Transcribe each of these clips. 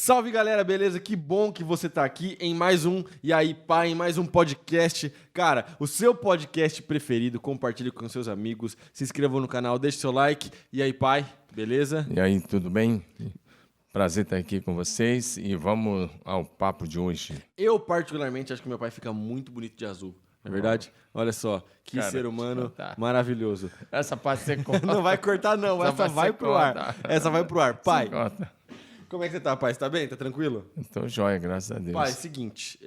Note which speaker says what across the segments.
Speaker 1: Salve, galera, beleza? Que bom que você tá aqui em mais um E aí, pai, em mais um podcast. Cara, o seu podcast preferido, compartilhe com seus amigos, se inscreva no canal, deixe seu like. E aí, pai, beleza?
Speaker 2: E aí, tudo bem? Prazer estar aqui com vocês e vamos ao papo de hoje.
Speaker 1: Eu, particularmente, acho que meu pai fica muito bonito de azul. Não é verdade? Olha só, que
Speaker 2: Cara,
Speaker 1: ser humano
Speaker 2: tá.
Speaker 1: maravilhoso.
Speaker 2: Essa parte você corta.
Speaker 1: Não vai cortar, não. Essa vai pro ar. Essa vai pro ar. Pai, como é que você tá, pai? Você tá bem? Tá tranquilo?
Speaker 2: Estou jóia, graças a Deus.
Speaker 1: Pai, seguinte,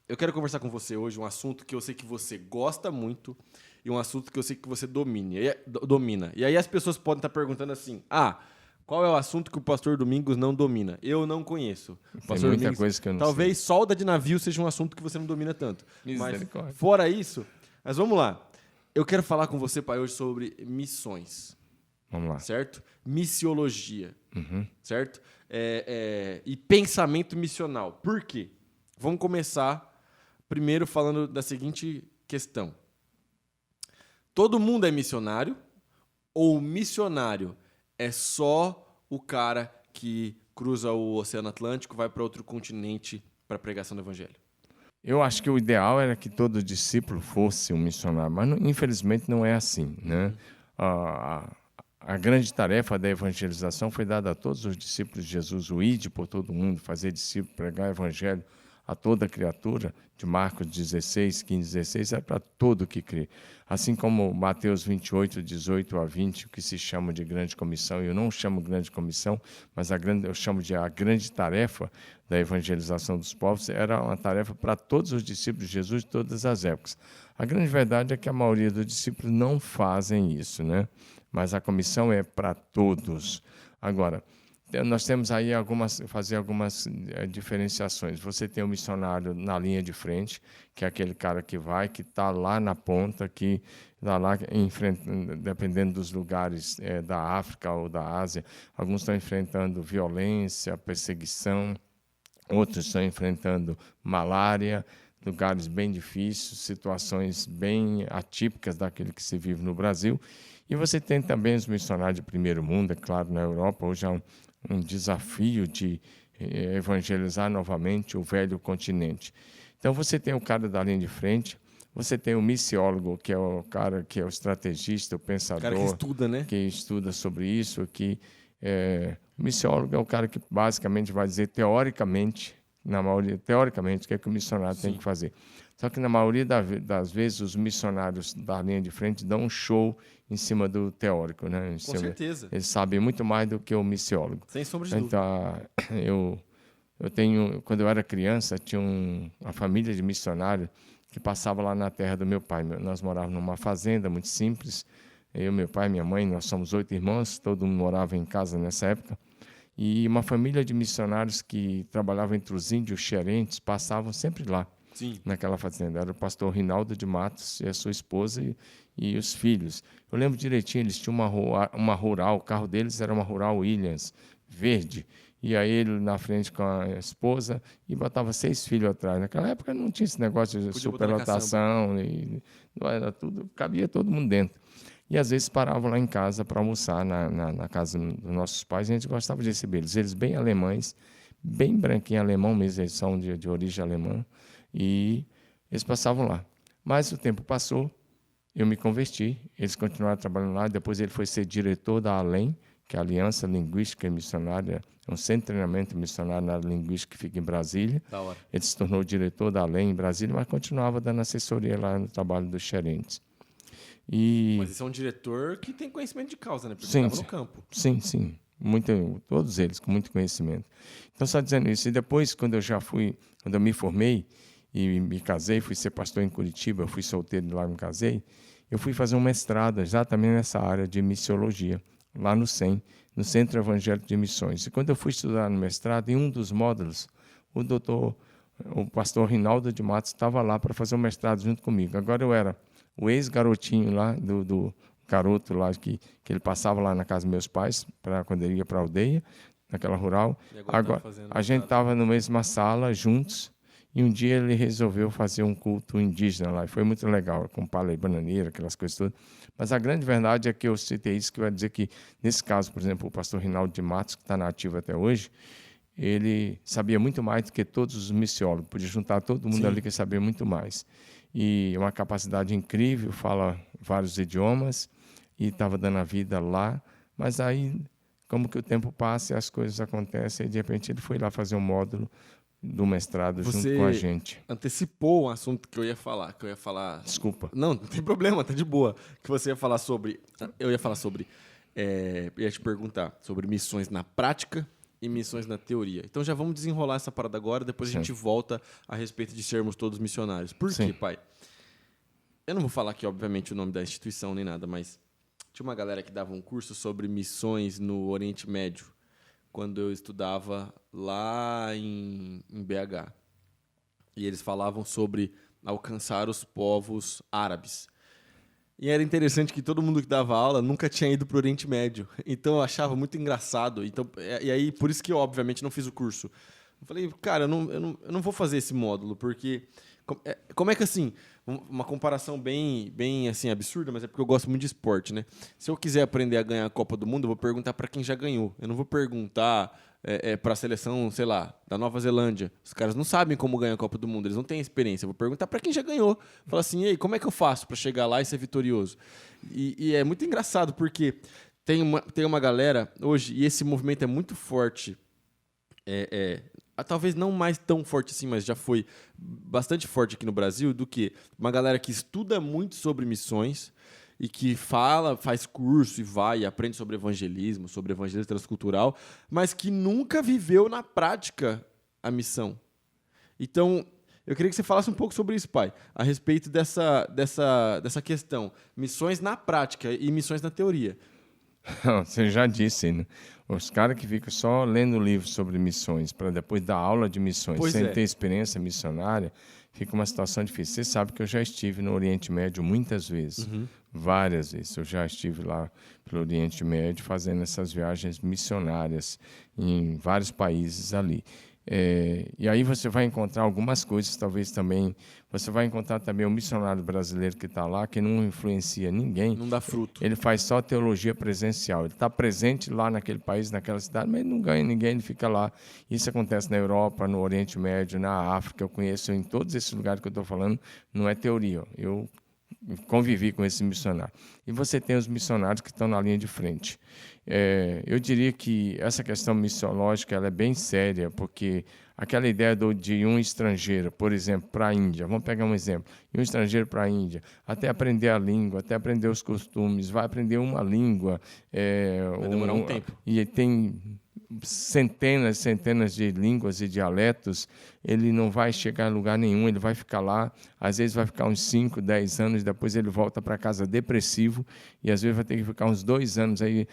Speaker 1: eu quero conversar com você hoje um assunto que eu sei que você gosta muito e um assunto que eu sei que você domina. E aí as pessoas podem estar perguntando assim, qual é o assunto que o pastor Domingos não domina? Eu não conheço.
Speaker 2: Tem muita coisa que eu não
Speaker 1: talvez
Speaker 2: sei.
Speaker 1: solda de navio seja um assunto que você não domina tanto. Mas
Speaker 2: Misericórdia.
Speaker 1: fora isso, mas vamos lá. Eu quero falar com você, pai, hoje sobre missões.
Speaker 2: Vamos lá.
Speaker 1: Certo? Missiologia. Certo? E pensamento missional. Por quê? Vamos começar primeiro falando da seguinte questão. Todo mundo é missionário ou missionário é só o cara que cruza o Oceano Atlântico, vai para outro continente para a pregação do evangelho?
Speaker 2: Eu acho que o ideal era que todo discípulo fosse um missionário, mas infelizmente não é assim, né? A grande tarefa da evangelização foi dada a todos os discípulos de Jesus, o ide por todo mundo, fazer discípulo, pregar o evangelho a toda criatura, de Marcos 16, 15, 16, é para todo que crê. Assim como Mateus 28, 18 a 20, o que se chama de grande comissão, eu não chamo grande comissão, mas eu chamo de a grande tarefa da evangelização dos povos, era uma tarefa para todos os discípulos de Jesus de todas as épocas. A grande verdade é que a maioria dos discípulos não fazem isso, né? Mas a comissão é para todos. Agora, nós temos aí fazer algumas diferenciações. Você tem o missionário na linha de frente, que é aquele cara que está lá na ponta, que está lá, dependendo dos lugares da África ou da Ásia. Alguns estão enfrentando violência, perseguição, outros estão enfrentando malária, lugares bem difíceis, situações bem atípicas daquele que se vive no Brasil. E você tem também os missionários de primeiro mundo, é claro, na Europa, hoje há um desafio de evangelizar novamente o velho continente. Então, você tem o cara da linha de frente, você tem o missiólogo, que é o cara que é o estrategista, o pensador.
Speaker 1: O cara que estuda, né?
Speaker 2: Que estuda sobre isso. O missiólogo é o cara que basicamente vai dizer teoricamente o que é que o missionário tem que fazer. Só que na maioria das vezes os missionários da linha de frente dão um show em cima do teórico, né?
Speaker 1: Com certeza.
Speaker 2: Eles sabem muito mais do que o missiólogo.
Speaker 1: Sem sombra de dúvida.
Speaker 2: Então, quando eu era criança, tinha uma família de missionários que passava lá na terra do meu pai. Nós morávamos numa fazenda muito simples. Eu, meu pai, minha mãe, nós somos 8 irmãos, todo mundo morava em casa nessa época. E uma família de missionários que trabalhavam entre os índios xerentes passavam sempre lá.
Speaker 1: Sim.
Speaker 2: Naquela fazenda. Era o pastor Rinaldo de Matos e a sua esposa e os filhos. Eu lembro direitinho, eles tinham uma rural, o carro deles era uma rural Williams, verde. E aí ele na frente com a esposa e botava 6 filhos atrás. Naquela época não tinha esse negócio de superlotação, não era tudo, cabia todo mundo dentro. E às vezes paravam lá em casa para almoçar na casa dos nossos pais, e a gente gostava de receber eles. Eles bem alemães, bem branquinho alemão mesmo, eles são de origem alemã. E eles passavam lá. Mas o tempo passou, eu me converti, eles continuaram trabalhando lá, depois ele foi ser diretor da ALEM, que é a Aliança Linguística e Missionária, é um centro de treinamento missionário na linguística que fica em Brasília.
Speaker 1: Da hora.
Speaker 2: Ele se tornou diretor da ALEM em Brasília, mas continuava dando assessoria lá no trabalho dos xerentes.
Speaker 1: Mas esse é um diretor que tem conhecimento de causa, né? Porque
Speaker 2: sim,
Speaker 1: estava no campo.
Speaker 2: Sim. Todos eles com muito conhecimento. Então, só dizendo isso. E depois, quando eu me formei e me casei, fui ser pastor em Curitiba, eu fui solteiro de lá, me casei, eu fui fazer um mestrado exatamente nessa área de missiologia, lá no CEM, no Centro Evangélico de Missões. E quando eu fui estudar no mestrado, em um dos módulos, o pastor Rinaldo de Matos estava lá para fazer o mestrado junto comigo. Agora eu era o ex-garotinho lá, do garoto lá, que ele passava lá na casa dos meus pais, quando ele ia para a aldeia, naquela rural. Agora a gente estava na mesma sala, juntos, e um dia ele resolveu fazer um culto indígena lá, e foi muito legal, com pala e bananeira, aquelas coisas todas. Mas a grande verdade é que eu citei isso, que vai dizer que, nesse caso, por exemplo, o pastor Rinaldo de Matos, que está na ativa até hoje, ele sabia muito mais do que todos os missiólogos. Podia juntar todo mundo ali que sabia muito mais. E uma capacidade incrível, fala vários idiomas, e estava dando a vida lá. Mas aí, como que o tempo passa e as coisas acontecem, e de repente ele foi lá fazer um módulo do mestrado junto com a gente.
Speaker 1: Antecipou um assunto que eu ia falar.
Speaker 2: Desculpa.
Speaker 1: Não tem problema, tá de boa. Que você ia falar sobre... Eu ia falar sobre... Eu ia te perguntar sobre missões na prática e missões na teoria. Então já vamos desenrolar essa parada agora, depois a gente volta a respeito de sermos todos missionários. Por quê, pai? Eu não vou falar aqui, obviamente, o nome da instituição nem nada, mas tinha uma galera que dava um curso sobre missões no Oriente Médio, quando eu estudava lá em BH. E eles falavam sobre alcançar os povos árabes. E era interessante que todo mundo que dava aula nunca tinha ido para o Oriente Médio. Então eu achava muito engraçado. E aí, por isso que eu, obviamente, não fiz o curso. Eu falei, cara, eu não vou fazer esse módulo, porque... Como é que, assim, uma comparação bem assim, absurda, mas é porque eu gosto muito de esporte, né? Se eu quiser aprender a ganhar a Copa do Mundo, eu vou perguntar para quem já ganhou. Eu não vou perguntar para a seleção, sei lá, da Nova Zelândia. Os caras não sabem como ganhar a Copa do Mundo, eles não têm experiência. Eu vou perguntar para quem já ganhou. Falar assim, ei, como é que eu faço para chegar lá e ser vitorioso? E é muito engraçado, porque tem uma galera hoje, e esse movimento é muito forte, talvez não mais tão forte assim, mas já foi bastante forte aqui no Brasil, do que uma galera que estuda muito sobre missões e que faz curso e aprende sobre evangelismo transcultural, mas que nunca viveu na prática a missão. Então, eu queria que você falasse um pouco sobre isso, pai, a respeito dessa questão. Missões na prática e missões na teoria.
Speaker 2: Você já disse, né? Os caras que ficam só lendo livros sobre missões para depois dar aula de missões sem ter experiência missionária, fica uma situação difícil. Você sabe que eu já estive no Oriente Médio muitas vezes, várias vezes. Eu já estive lá pelo Oriente Médio fazendo essas viagens missionárias em vários países ali. E aí você vai encontrar algumas coisas, talvez também... Você vai encontrar também o missionário brasileiro que está lá, que não influencia ninguém.
Speaker 1: Não dá fruto.
Speaker 2: Ele faz só teologia presencial. Ele está presente lá naquele país, naquela cidade, mas ele não ganha ninguém, ele fica lá. Isso acontece na Europa, no Oriente Médio, na África. Eu conheço em todos esses lugares que eu estou falando. Não é teoria. Eu convivi com esse missionário. E você tem os missionários que estão na linha de frente. Eu diria que essa questão missiológica ela é bem séria, porque aquela ideia de um estrangeiro, por exemplo, para a Índia, vamos pegar um exemplo, um estrangeiro para a Índia, até aprender a língua, até aprender os costumes, vai aprender uma língua.
Speaker 1: Vai demorar um tempo.
Speaker 2: E tem centenas de línguas e dialetos, ele não vai chegar em lugar nenhum, ele vai ficar lá, às vezes vai ficar uns 5, 10 anos, depois ele volta para casa depressivo, e às vezes vai ter que ficar uns 2 anos aí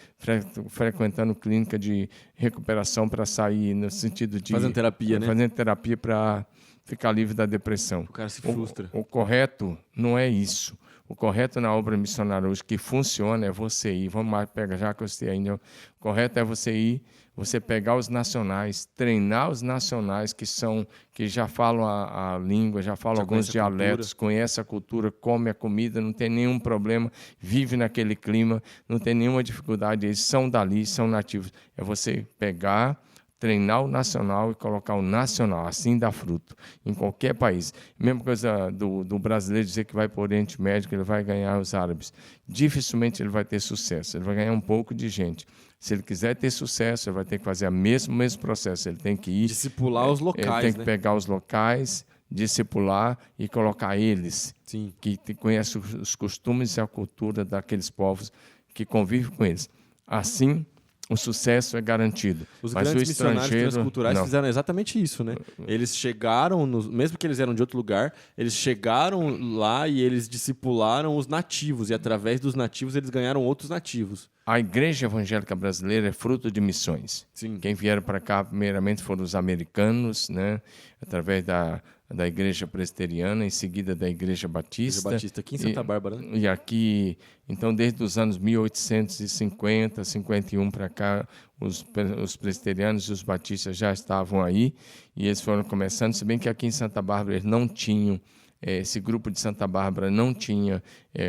Speaker 2: frequentando clínica de recuperação para sair, no sentido de...
Speaker 1: Fazendo terapia, né?
Speaker 2: Fazendo terapia para ficar livre da depressão.
Speaker 1: O cara se frustra.
Speaker 2: O correto não é isso. O correto na obra missionária hoje, que funciona, é você ir. Vamos lá, já que eu estou ainda. O correto é você ir, você pegar os nacionais, treinar os nacionais que já falam a língua, já falam alguns dialetos, conhecem a cultura, come a comida, não tem nenhum problema, vive naquele clima, não tem nenhuma dificuldade. Eles são dali, são nativos. É você pegar, treinar o nacional e colocar o nacional, assim dá fruto, em qualquer país. Mesma coisa do brasileiro dizer que vai para o Oriente Médio, que ele vai ganhar os árabes. Dificilmente ele vai ter sucesso, ele vai ganhar um pouco de gente. Se ele quiser ter sucesso, ele vai ter que fazer o mesmo processo, ele tem que ir...
Speaker 1: Discipular os locais,
Speaker 2: ele tem que pegar os locais, discipular e colocar eles, que conhecem os costumes e a cultura daqueles povos que convivem com eles. Assim, o sucesso é garantido.
Speaker 1: Os
Speaker 2: mas
Speaker 1: grandes
Speaker 2: o estrangeiro,
Speaker 1: missionários transculturais fizeram exatamente isso, né? Eles chegaram, mesmo que eles eram de outro lugar, eles chegaram lá e eles discipularam os nativos, e através dos nativos eles ganharam outros nativos.
Speaker 2: A Igreja Evangélica Brasileira é fruto de missões.
Speaker 1: Sim.
Speaker 2: Quem vieram para cá, primeiramente, foram os americanos, né? Através da Igreja Presbiteriana, em seguida da Igreja Batista.
Speaker 1: Igreja Batista aqui em Santa Bárbara, né?
Speaker 2: E aqui, então, desde os anos 1850, 51 para cá, os presbiterianos e os batistas já estavam aí, e eles foram começando, se bem que aqui em Santa Bárbara eles não tinham esse grupo de Santa Bárbara não tinha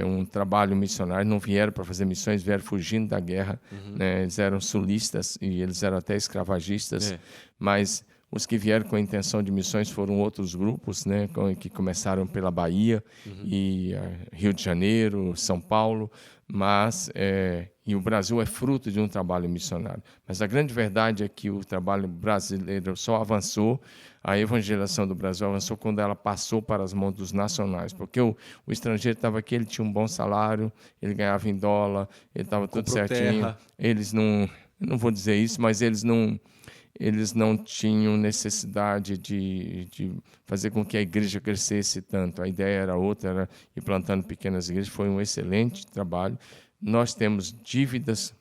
Speaker 2: um trabalho missionário, não vieram para fazer missões, vieram fugindo da guerra. Né? Eles eram sulistas e eles eram até escravagistas, mas os que vieram com a intenção de missões foram outros grupos, né, que começaram pela Bahia e Rio de Janeiro, São Paulo, mas e o Brasil é fruto de um trabalho missionário. Mas a grande verdade é que o trabalho brasileiro só avançou, a evangelização do Brasil avançou quando ela passou para as mãos dos nacionais, porque o estrangeiro estava aqui, ele tinha um bom salário, ele ganhava em dólar, ele estava tudo certinho. Terra. Eles não vou dizer isso, mas eles não tinham necessidade de fazer com que a igreja crescesse tanto. A ideia era outra, era ir plantando pequenas igrejas. Foi um excelente trabalho. Nós temos dívidas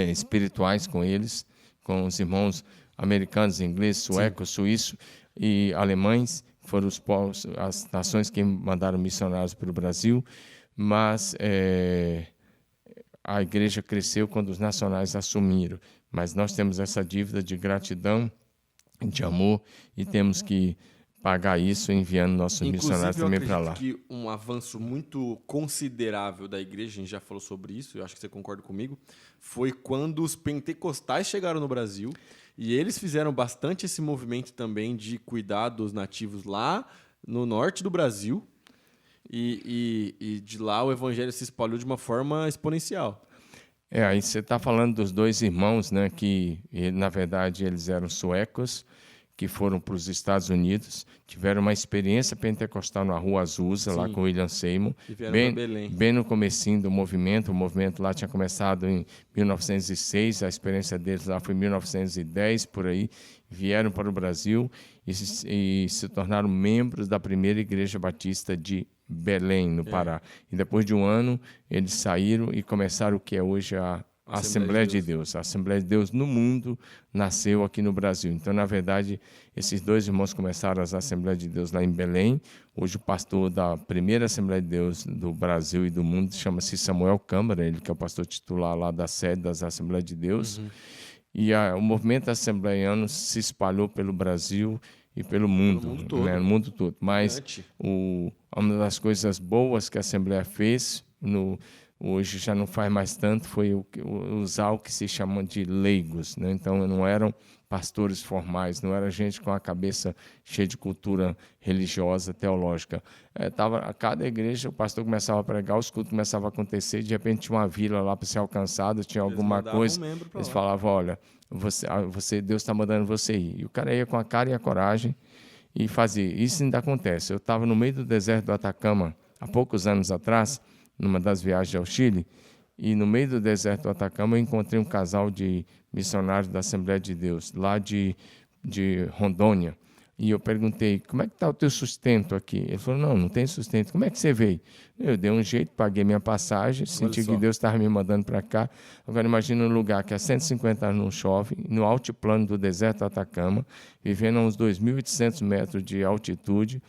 Speaker 2: espirituais com eles, com os irmãos americanos, ingleses, suecos, suíços e alemães, que foram os povos, as nações que mandaram missionários para o Brasil, mas a igreja cresceu quando os nacionais assumiram. Mas nós temos essa dívida de gratidão, de amor, e temos que pagar isso enviando nossos missionários também para lá.
Speaker 1: Inclusive, eu acredito que um avanço muito considerável da igreja, a gente já falou sobre isso, eu acho que você concorda comigo, foi quando os pentecostais chegaram no Brasil e eles fizeram bastante esse movimento também de cuidar dos nativos lá no norte do Brasil e de lá o evangelho se espalhou de uma forma exponencial.
Speaker 2: Aí você está falando dos dois irmãos, né, que, na verdade, eles eram suecos, que foram para os Estados Unidos, tiveram uma experiência pentecostal na Rua Azusa, lá com o William Seymour, bem no comecinho do movimento. O movimento lá tinha começado em 1906, a experiência deles lá foi em 1910, por aí. Vieram para o Brasil e se tornaram membros da primeira Igreja Batista de Belém, no Pará. E depois de um ano, eles saíram e começaram o que é hoje a Assembleia de Deus. A Assembleia de Deus no mundo nasceu aqui no Brasil. Então, na verdade, esses dois irmãos começaram a Assembleia de Deus lá em Belém. Hoje o pastor da primeira Assembleia de Deus do Brasil e do mundo chama-se Samuel Câmara, ele que é o pastor titular lá da sede das Assembleias de Deus. E o movimento assembleiano se espalhou pelo Brasil e pelo mundo todo. Né? No mundo todo. Mas uma das coisas boas que a Assembleia fez, hoje já não faz mais tanto, foi usar o que se chama de leigos. Né? Então, não eram pastores formais, não era gente com a cabeça cheia de cultura religiosa, teológica. A cada igreja, o pastor começava a pregar, os cultos começavam a acontecer, de repente tinha uma vila lá para ser alcançada, tinha alguma coisa, eles falavam, olha, Deus está mandando você ir. E o cara ia com a cara e a coragem e fazia. Isso ainda acontece. Eu estava no meio do deserto do Atacama, há poucos anos atrás, numa das viagens ao Chile, e no meio do deserto do Atacama eu encontrei um casal de missionários da Assembleia de Deus, lá de Rondônia. E eu perguntei, como é que está o teu sustento aqui? Ele falou, não tem sustento. Como é que você veio? Eu dei um jeito, paguei minha passagem, senti que Deus estava me mandando para cá. Agora imagina um lugar que há 150 anos não chove, no altiplano do deserto do Atacama, vivendo a uns 2.800 metros de altitude,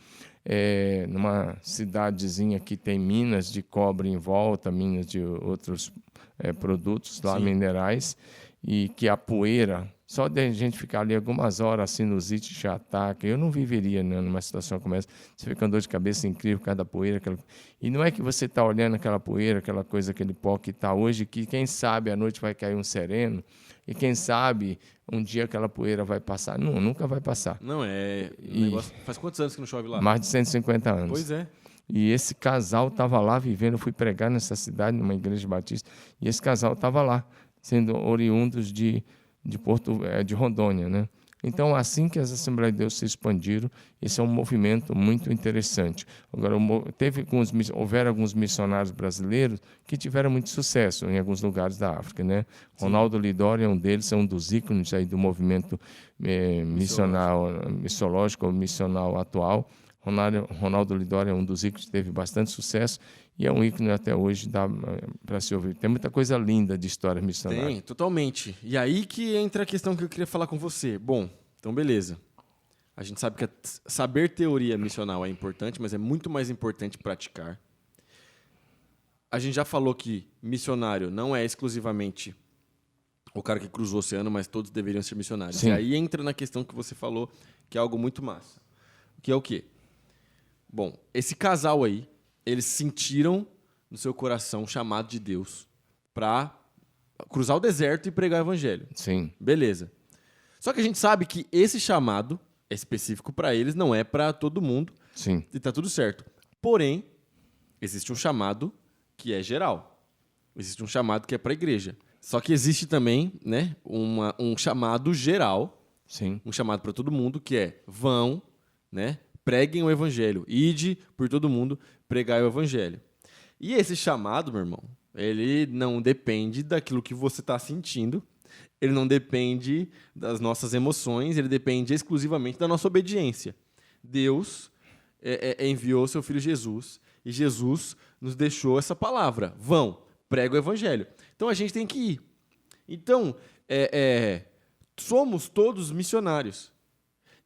Speaker 2: numa cidadezinha que tem minas de cobre em volta, minas de outros produtos lá, minerais, e que a poeira, só de a gente ficar ali algumas horas, a sinusite já ataca. Eu não viveria numa situação como essa. Você fica com dor de cabeça incrível por causa da poeira. E não é que você está olhando aquela poeira, aquela coisa, aquele pó que está hoje, que quem sabe à noite vai cair um sereno, e quem sabe um dia aquela poeira vai passar. Não, nunca vai passar.
Speaker 1: Não, negócio... Faz quantos anos que não chove lá?
Speaker 2: Mais de 150 anos.
Speaker 1: Pois é.
Speaker 2: E esse casal estava lá vivendo. Eu fui pregar nessa cidade, numa igreja batista, e esse casal estava lá, sendo oriundos de Rondônia, né? Então, assim que as Assembleias de Deus se expandiram, esse é um movimento muito interessante. Agora, houveram alguns missionários brasileiros que tiveram muito sucesso em alguns lugares da África, né? Ronaldo Lidório é um deles, é um dos ícones aí do movimento missiológico ou missional atual. Ronaldo Lidório é um dos ícones que teve bastante sucesso e é um ícone até hoje, dá para se ouvir. Tem muita coisa linda de história missionária.
Speaker 1: Tem, totalmente. E aí que entra a questão que eu queria falar com você. Bom, então beleza. A gente sabe que saber teoria missional é importante, mas é muito mais importante praticar. A gente já falou que missionário não é exclusivamente o cara que cruzou o oceano, mas todos deveriam ser missionários.
Speaker 2: Sim.
Speaker 1: E aí entra na questão que você falou, que é algo muito massa. Que é o quê? Bom, esse casal aí, eles sentiram no seu coração um chamado de Deus para cruzar o deserto e pregar o evangelho.
Speaker 2: Sim.
Speaker 1: Beleza. Só que a gente sabe que esse chamado é específico para eles, não é para todo mundo.
Speaker 2: Sim.
Speaker 1: E tá tudo certo. Porém, existe um chamado que é geral. Existe um chamado que é para a igreja. Só que existe também, né, um chamado geral,
Speaker 2: Sim.
Speaker 1: um chamado para todo mundo, que é vão, né, preguem o evangelho. Ide por todo mundo, pregai o evangelho. E esse chamado, meu irmão, ele não depende daquilo que você está sentindo, ele não depende das nossas emoções, ele depende exclusivamente da nossa obediência. Deus enviou seu Filho Jesus, e Jesus nos deixou essa palavra. Vão, prega o evangelho. Então a gente tem que ir. Então, somos todos missionários.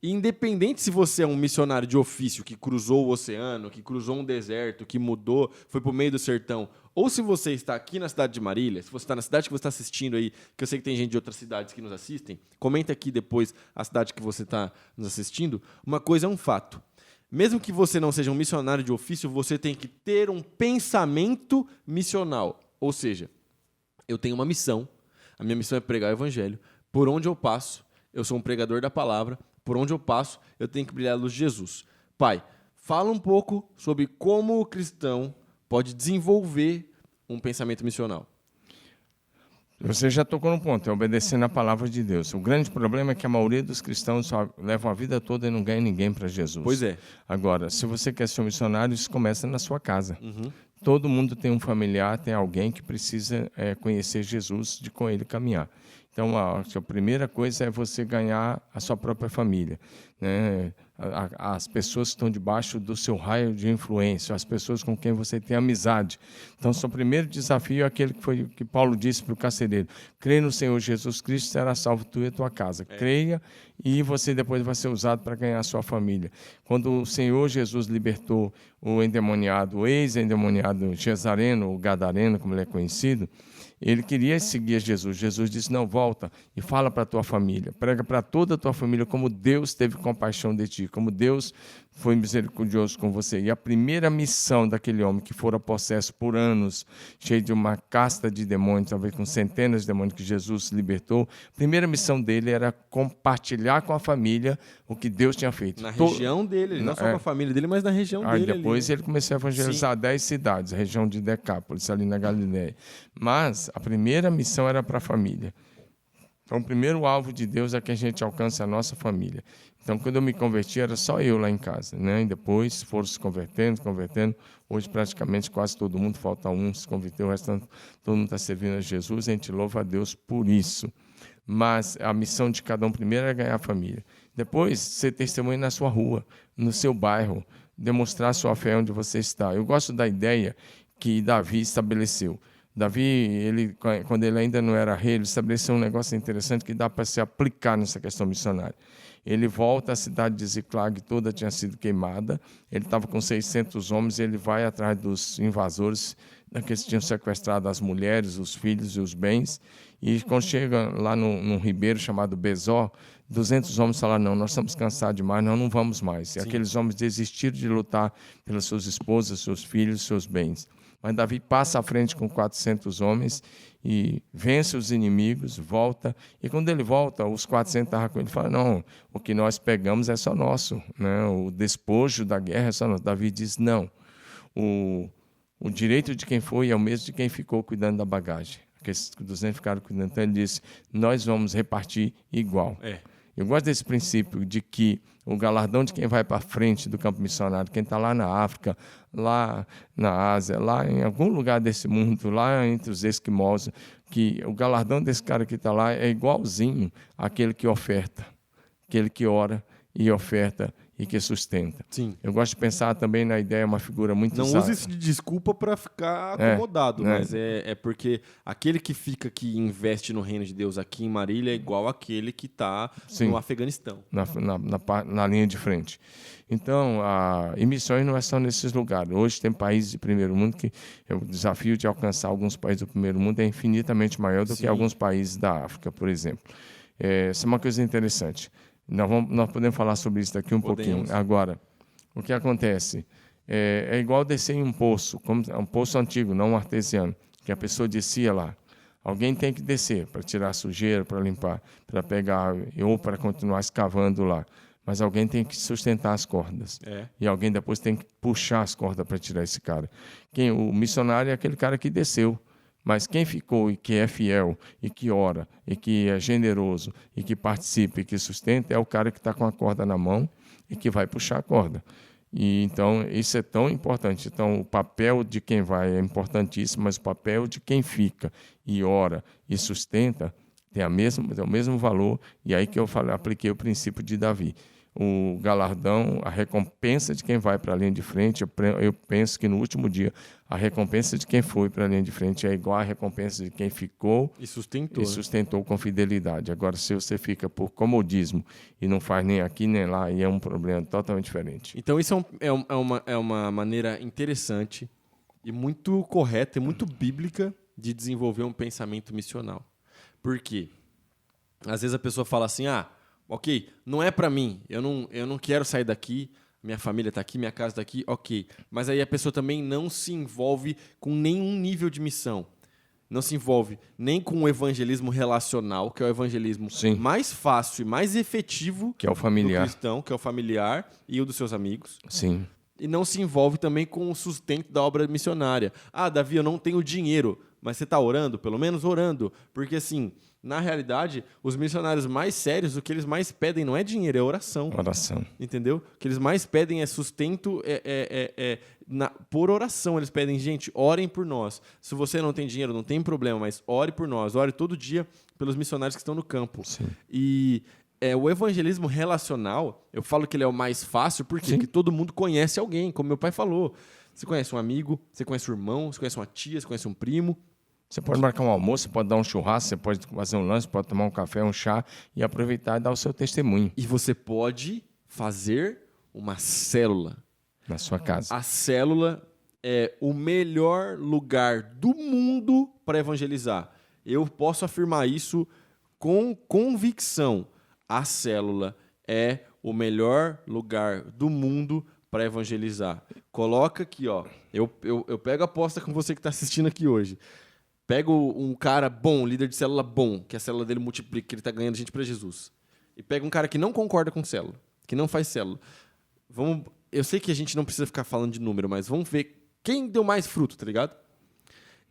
Speaker 1: E independente se você é um missionário de ofício que cruzou o oceano, que cruzou um deserto, que mudou, foi para o meio do sertão, ou se você está aqui na cidade de Marília, se você está na cidade que você está assistindo aí, que eu sei que tem gente de outras cidades que nos assistem, comenta aqui depois a cidade que você está nos assistindo. Uma coisa é um fato. Mesmo que você não seja um missionário de ofício, você tem que ter um pensamento missional. Ou seja, eu tenho uma missão, a minha missão é pregar o evangelho. Por onde eu passo, eu sou um pregador da palavra. Por onde eu passo, eu tenho que brilhar a luz de Jesus. Pai, fala um pouco sobre como o cristão pode desenvolver um pensamento missional.
Speaker 2: Você já tocou no ponto, é obedecer na palavra de Deus. O grande problema é que a maioria dos cristãos só levam a vida toda e não ganha ninguém para Jesus.
Speaker 1: Pois é.
Speaker 2: Agora, se você quer ser um missionário, isso começa na sua casa. Todo mundo tem um familiar, tem alguém que precisa conhecer Jesus, de com ele caminhar. Então, a primeira coisa é você ganhar a sua própria família, né? As pessoas que estão debaixo do seu raio de influência, as pessoas com quem você tem amizade. Então, seu primeiro desafio é aquele que Paulo disse para o carcereiro: crê no Senhor Jesus Cristo, será salvo tu e a tua casa. Creia e você depois vai ser usado para ganhar a sua família. Quando o Senhor Jesus libertou o endemoniado, o ex-endemoniado Gesareno, o Gadareno, como ele é conhecido, ele queria seguir Jesus. Jesus disse: não, volta e fala para a tua família. Prega para toda a tua família como Deus teve compaixão de ti, como Deus foi misericordioso com você. E a primeira missão daquele homem que fora possesso por anos, cheio de uma casta de demônios, talvez com centenas de demônios que Jesus libertou, a primeira missão dele era compartilhar com a família o que Deus tinha feito.
Speaker 1: Na região dele, não só com a família dele, mas na região dele.
Speaker 2: Depois ele começou a evangelizar 10 cidades, a região de Decápolis, ali na Galileia. Mas a primeira missão era para a família. Então, o primeiro alvo de Deus é que a gente alcance a nossa família. Então, quando eu me converti, era só eu lá em casa, né? E depois foram se convertendo. Hoje, praticamente, quase todo mundo, falta um, se converteu, o restante, todo mundo está servindo a Jesus. A gente louva a Deus por isso. Mas a missão de cada um primeiro é ganhar a família. Depois, ser testemunho na sua rua, no seu bairro, demonstrar a sua fé onde você está. Eu gosto da ideia que Davi estabeleceu. Davi, quando ele ainda não era rei, ele estabeleceu um negócio interessante que dá para se aplicar nessa questão missionária. Ele volta à cidade de Ziclag, toda tinha sido queimada. Ele estava com 600 homens, ele vai atrás dos invasores, que tinham sequestrado as mulheres, os filhos e os bens. E quando chega lá num ribeiro chamado Bezó, 200 homens falaram: não, nós estamos cansados demais, nós não vamos mais. E aqueles homens desistiram de lutar pelas suas esposas, seus filhos, seus bens. Mas Davi passa à frente com 400 homens e vence os inimigos, volta. E quando ele volta, os 400 estavam com ele e falam: não, o que nós pegamos é só nosso, né? O despojo da guerra é só nosso. Davi diz: não, o direito de quem foi é o mesmo de quem ficou cuidando da bagagem. Aqueles 200 ficaram cuidando. Então ele disse: nós vamos repartir igual. Eu gosto desse princípio de que o galardão de quem vai para frente do campo missionário, quem está lá na África, lá na Ásia, lá em algum lugar desse mundo, lá entre os esquimós, que o galardão desse cara que está lá é igualzinho àquele que oferta, aquele que ora e oferta e que sustenta.
Speaker 1: Sim.
Speaker 2: Eu gosto de pensar também na ideia, uma figura muito
Speaker 1: Não
Speaker 2: usada.
Speaker 1: use isso de desculpa para ficar acomodado, mas é porque aquele que fica, que investe no reino de Deus aqui em Marília é igual àquele que está no Afeganistão.
Speaker 2: Na linha de frente. Então, e missões não é só nesses lugares. Hoje tem países de primeiro mundo que o desafio de alcançar alguns países do primeiro mundo é infinitamente maior do que alguns países da África, por exemplo. Isso é uma coisa interessante. Nós podemos falar sobre isso daqui um pouquinho. Agora, o que acontece? É igual descer em um poço, como um poço antigo, não um artesiano, que a pessoa descia lá. Alguém tem que descer para tirar a sujeira, para limpar, para pegar, ou para continuar escavando lá. Mas alguém tem que sustentar as cordas. E alguém depois tem que puxar as cordas para tirar esse cara. O missionário é aquele cara que desceu. Mas quem ficou e que é fiel, e que ora, e que é generoso, e que participa, e que sustenta, é o cara que está com a corda na mão e que vai puxar a corda. E então, isso é tão importante. Então, o papel de quem vai é importantíssimo, mas o papel de quem fica e ora e sustenta tem o mesmo valor. E aí que eu apliquei o princípio de Davi. O galardão, a recompensa de quem vai para a linha de frente, eu penso que no último dia, a recompensa de quem foi para a linha de frente é igual à recompensa de quem ficou
Speaker 1: e sustentou
Speaker 2: com fidelidade. Agora, se você fica por comodismo e não faz nem aqui nem lá, aí é um problema totalmente diferente.
Speaker 1: Então, isso é uma maneira interessante e muito correta e muito bíblica de desenvolver um pensamento missional. Por quê? Às vezes a pessoa fala assim, ok, não é para mim, eu não quero sair daqui, minha família está aqui, minha casa está aqui, ok. Mas aí a pessoa também não se envolve com nenhum nível de missão. Não se envolve nem com o evangelismo relacional, que é o evangelismo mais fácil e mais efetivo
Speaker 2: que é o familiar.
Speaker 1: Do cristão, que é o familiar e o dos seus amigos.
Speaker 2: Sim.
Speaker 1: E não se envolve também com o sustento da obra missionária. Davi, eu não tenho dinheiro, mas você está orando? Pelo menos orando. Porque assim, na realidade, os missionários mais sérios, o que eles mais pedem não é dinheiro, é oração.
Speaker 2: Oração.
Speaker 1: Entendeu? O que eles mais pedem é sustento por oração. Eles pedem, gente, orem por nós. Se você não tem dinheiro, não tem problema, mas ore por nós. Ore todo dia pelos missionários que estão no campo.
Speaker 2: Sim.
Speaker 1: E o evangelismo relacional, eu falo que ele é o mais fácil, porque todo mundo conhece alguém, como meu pai falou. Você conhece um amigo, você conhece um irmão, você conhece uma tia, você conhece um primo.
Speaker 2: Você pode marcar um almoço, você pode dar um churrasco, você pode fazer um lanche, pode tomar um café, um chá e aproveitar e dar o seu testemunho.
Speaker 1: E você pode fazer uma célula.
Speaker 2: Na sua casa.
Speaker 1: A célula é o melhor lugar do mundo para evangelizar. Eu posso afirmar isso com convicção. A célula é o melhor lugar do mundo para evangelizar. Coloca aqui, ó. Eu pego a aposta com você que está assistindo aqui hoje. Pega um cara bom, líder de célula bom, que a célula dele multiplica, que ele está ganhando gente para Jesus. E pega um cara que não concorda com célula, que não faz célula. Eu sei que a gente não precisa ficar falando de número, mas vamos ver quem deu mais fruto, tá ligado?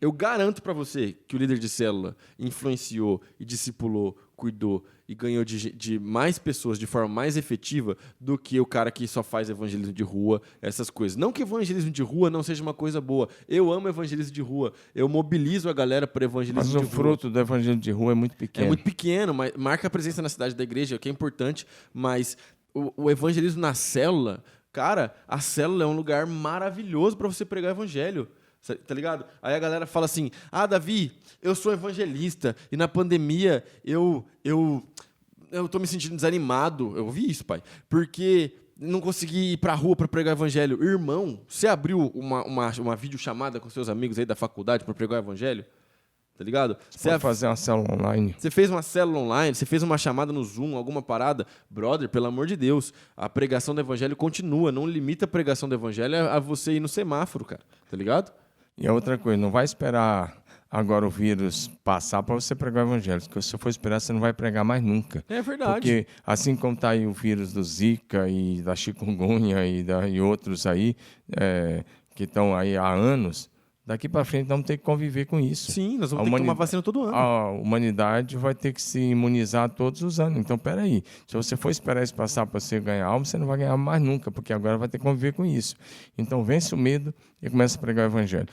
Speaker 1: Eu garanto para você que o líder de célula influenciou e discipulou, cuidou e ganhou de mais pessoas de forma mais efetiva do que o cara que só faz evangelismo de rua, essas coisas. Não que evangelismo de rua não seja uma coisa boa. Eu amo evangelismo de rua. Eu mobilizo a galera para evangelismo de rua.
Speaker 2: Mas o fruto do evangelismo de rua é muito pequeno.
Speaker 1: É muito pequeno, mas marca a presença na cidade da igreja, que é importante, mas o evangelismo na célula, cara, a célula é um lugar maravilhoso para você pregar o evangelho. Tá ligado? Aí a galera fala assim, Davi, eu sou evangelista e na pandemia eu tô me sentindo desanimado. Eu ouvi isso, pai. Porque não consegui ir pra rua para pregar o evangelho. Irmão, você abriu uma videochamada com seus amigos aí da faculdade para pregar o evangelho? Tá ligado?
Speaker 2: Você pode fazer uma célula online.
Speaker 1: Você fez uma célula online, você fez uma chamada no Zoom, alguma parada. Brother, pelo amor de Deus, a pregação do evangelho continua. Não limita a pregação do evangelho a você ir no semáforo, cara. Tá ligado?
Speaker 2: E a outra coisa, não vai esperar agora o vírus passar para você pregar o evangelho. Porque se você for esperar, você não vai pregar mais nunca.
Speaker 1: É verdade.
Speaker 2: Porque assim como está aí o vírus do Zika e da chikungunya e outros aí, que estão aí há anos, daqui para frente nós vamos ter que conviver com isso.
Speaker 1: Sim, nós vamos ter que tomar vacina todo ano.
Speaker 2: A humanidade vai ter que se imunizar todos os anos. Então, peraí, se você for esperar isso passar para você ganhar alma, você não vai ganhar mais nunca, porque agora vai ter que conviver com isso. Então, vence o medo e começa a pregar o evangelho.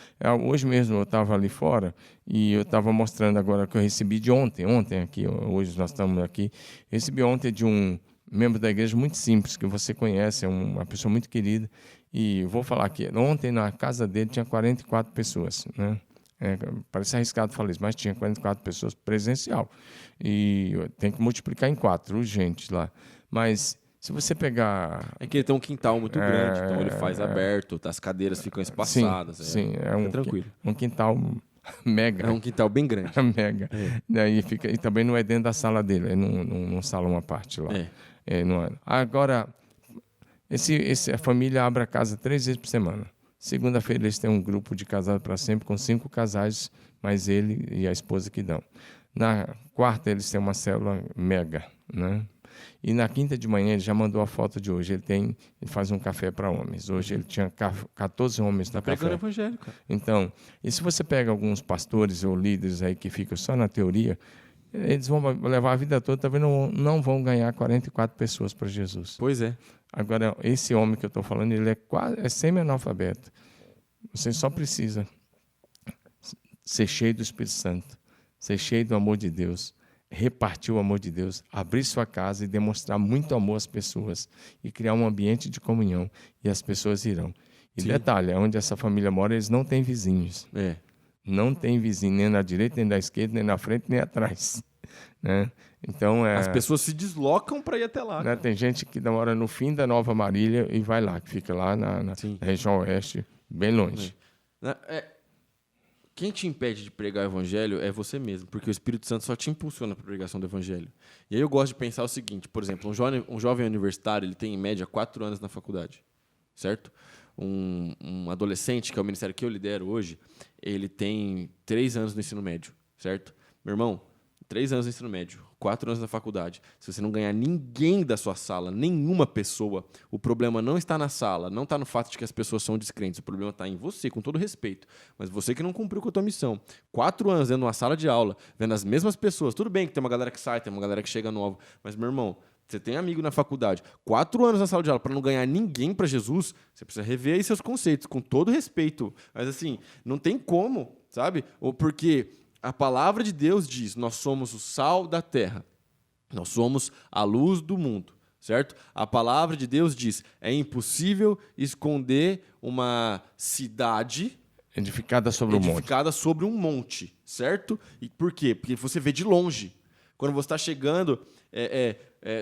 Speaker 2: Hoje mesmo eu estava ali fora e eu estava mostrando agora que eu recebi de ontem aqui, hoje nós estamos aqui, recebi ontem de um membro da igreja muito simples, que você conhece, é uma pessoa muito querida. E vou falar aqui, ontem na casa dele tinha 44 pessoas, né? Parece arriscado falar isso, mas tinha 44 pessoas presencial. E tem que multiplicar em 4, urgente lá. Mas se você pegar...
Speaker 1: É que ele tem um quintal muito grande, então ele faz aberto, as cadeiras ficam espaçadas.
Speaker 2: Sim,
Speaker 1: tranquilo.
Speaker 2: Um quintal mega.
Speaker 1: É um quintal bem grande.
Speaker 2: Mega. Daí fica, e também não é dentro da sala dele, é num salão à parte lá. Agora... A família abre a casa 3 vezes por semana. Segunda-feira eles têm um grupo de Casado para Sempre com 5 casais, mais ele e a esposa que dão. Na quarta eles têm uma célula mega, né? E na quinta de manhã ele já mandou a foto de hoje. Ele faz um café para homens. Hoje ele tinha 14 homens no café.
Speaker 1: Pregando evangelho, cara.
Speaker 2: Então, e se você pega alguns pastores ou líderes aí que ficam só na teoria, eles vão levar a vida toda, talvez não vão ganhar 44 pessoas para Jesus.
Speaker 1: Pois é.
Speaker 2: Agora, esse homem que eu estou falando, ele é semi-analfabeto. Você só precisa ser cheio do Espírito Santo, ser cheio do amor de Deus, repartir o amor de Deus, abrir sua casa e demonstrar muito amor às pessoas e criar um ambiente de comunhão, e as pessoas irão. E
Speaker 1: Sim.
Speaker 2: detalhe, onde essa família mora, eles não têm vizinhos. Não tem vizinho nem na direita, nem na esquerda, nem na frente, nem atrás. Né? Então,
Speaker 1: as pessoas se deslocam para ir até lá.
Speaker 2: Né? Tem gente que mora no fim da Nova Marília e vai lá, que fica lá na região oeste, bem longe.
Speaker 1: Quem te impede de pregar o evangelho é você mesmo, porque o Espírito Santo só te impulsiona para a pregação do evangelho. E aí eu gosto de pensar o seguinte, por exemplo, um jovem universitário, ele tem em média 4 anos na faculdade, certo? Um adolescente, que é o ministério que eu lidero hoje, ele tem 3 anos no ensino médio, certo? Meu irmão, 3 anos no ensino médio, 4 anos na faculdade. Se você não ganhar ninguém da sua sala, nenhuma pessoa, o problema não está na sala, não está no fato de que as pessoas são descrentes, o problema está em você, com todo respeito. Mas você que não cumpriu com a tua missão. 4 anos dentro de uma sala de aula, vendo as mesmas pessoas. Tudo bem que tem uma galera que sai, tem uma galera que chega nova, mas, meu irmão, você tem amigo na faculdade, 4 anos na sala de aula, para não ganhar ninguém para Jesus, você precisa rever aí seus conceitos, com todo respeito. Mas, assim, não tem como, sabe? Ou porque a palavra de Deus diz, nós somos o sal da terra, nós somos a luz do mundo, certo? A palavra de Deus diz, é impossível esconder uma cidade
Speaker 2: edificada sobre
Speaker 1: um monte, certo? E por quê? Porque você vê de longe. Quando você está chegando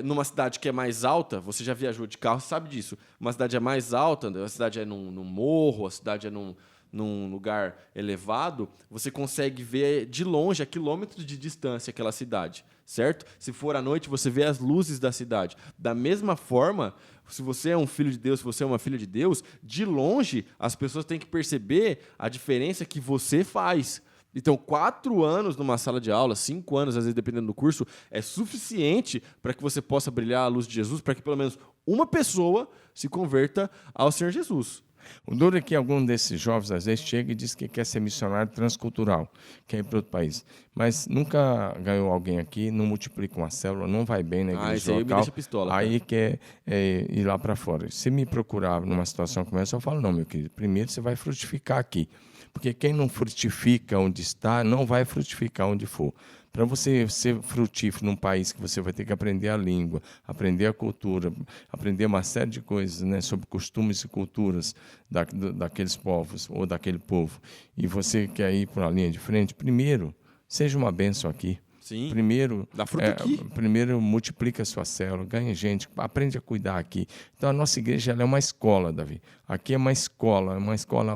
Speaker 1: numa cidade que é mais alta, você já viajou de carro, você sabe disso. Uma cidade é mais alta, a cidade é num morro, a cidade é num lugar elevado, você consegue ver de longe, a quilômetros de distância, aquela cidade, certo? Se for à noite, você vê as luzes da cidade. Da mesma forma, se você é um filho de Deus, se você é uma filha de Deus, de longe, as pessoas têm que perceber a diferença que você faz. Então, 4 anos numa sala de aula, 5 anos, às vezes, dependendo do curso, é suficiente para que você possa brilhar a luz de Jesus, para que pelo menos uma pessoa se converta ao Senhor Jesus.
Speaker 2: O duro é que algum desses jovens, às vezes, chega e diz que quer ser missionário transcultural, quer ir para outro país. Mas nunca ganhou alguém aqui, não multiplica uma célula, não vai bem na igreja local.
Speaker 1: Me deixa pistola,
Speaker 2: aí quer ir lá para fora. Se me procurar numa situação como essa, eu falo, não, meu querido, primeiro você vai frutificar aqui. Porque quem não frutifica onde está, não vai frutificar onde for. Para você ser frutífero num país que você vai ter que aprender a língua, aprender a cultura, aprender uma série de coisas, né, sobre costumes e culturas daqueles povos ou daquele povo, e você quer ir para a linha de frente, primeiro, seja uma bênção aqui.
Speaker 1: Sim.
Speaker 2: Primeiro,
Speaker 1: dá fruto aqui.
Speaker 2: Primeiro multiplica a sua célula, ganha gente, aprende a cuidar aqui. Então, a nossa igreja ela é uma escola, Davi. Aqui é uma escola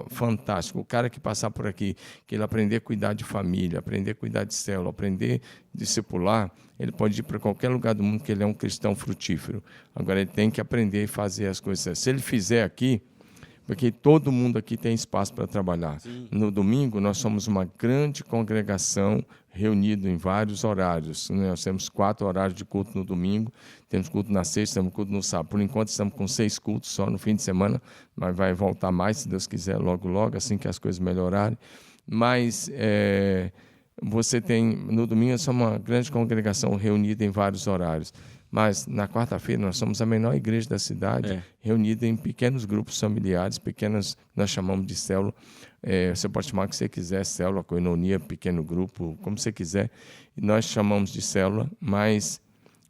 Speaker 2: fantástica. O cara que passar por aqui, que ele aprender a cuidar de família, aprender a cuidar de célula, aprender a discipular, ele pode ir para qualquer lugar do mundo que ele é um cristão frutífero. Agora, ele tem que aprender e fazer as coisas. Se ele fizer aqui, porque todo mundo aqui tem espaço para trabalhar.
Speaker 1: Sim.
Speaker 2: No domingo, nós somos uma grande congregação reunida em vários horários. Nós temos 4 horários de culto no domingo, temos culto na sexta, temos culto no sábado. Por enquanto, estamos com 6 cultos só no fim de semana, mas vai voltar mais, se Deus quiser, logo, assim que as coisas melhorarem. Mas você tem, no domingo, nós somos uma grande congregação reunida em vários horários. Mas, na quarta-feira, nós somos a menor igreja da cidade, reunida em pequenos grupos familiares, nós chamamos de célula. Você pode chamar o que você quiser, célula, coinonia, pequeno grupo, como você quiser. E nós chamamos de célula, mas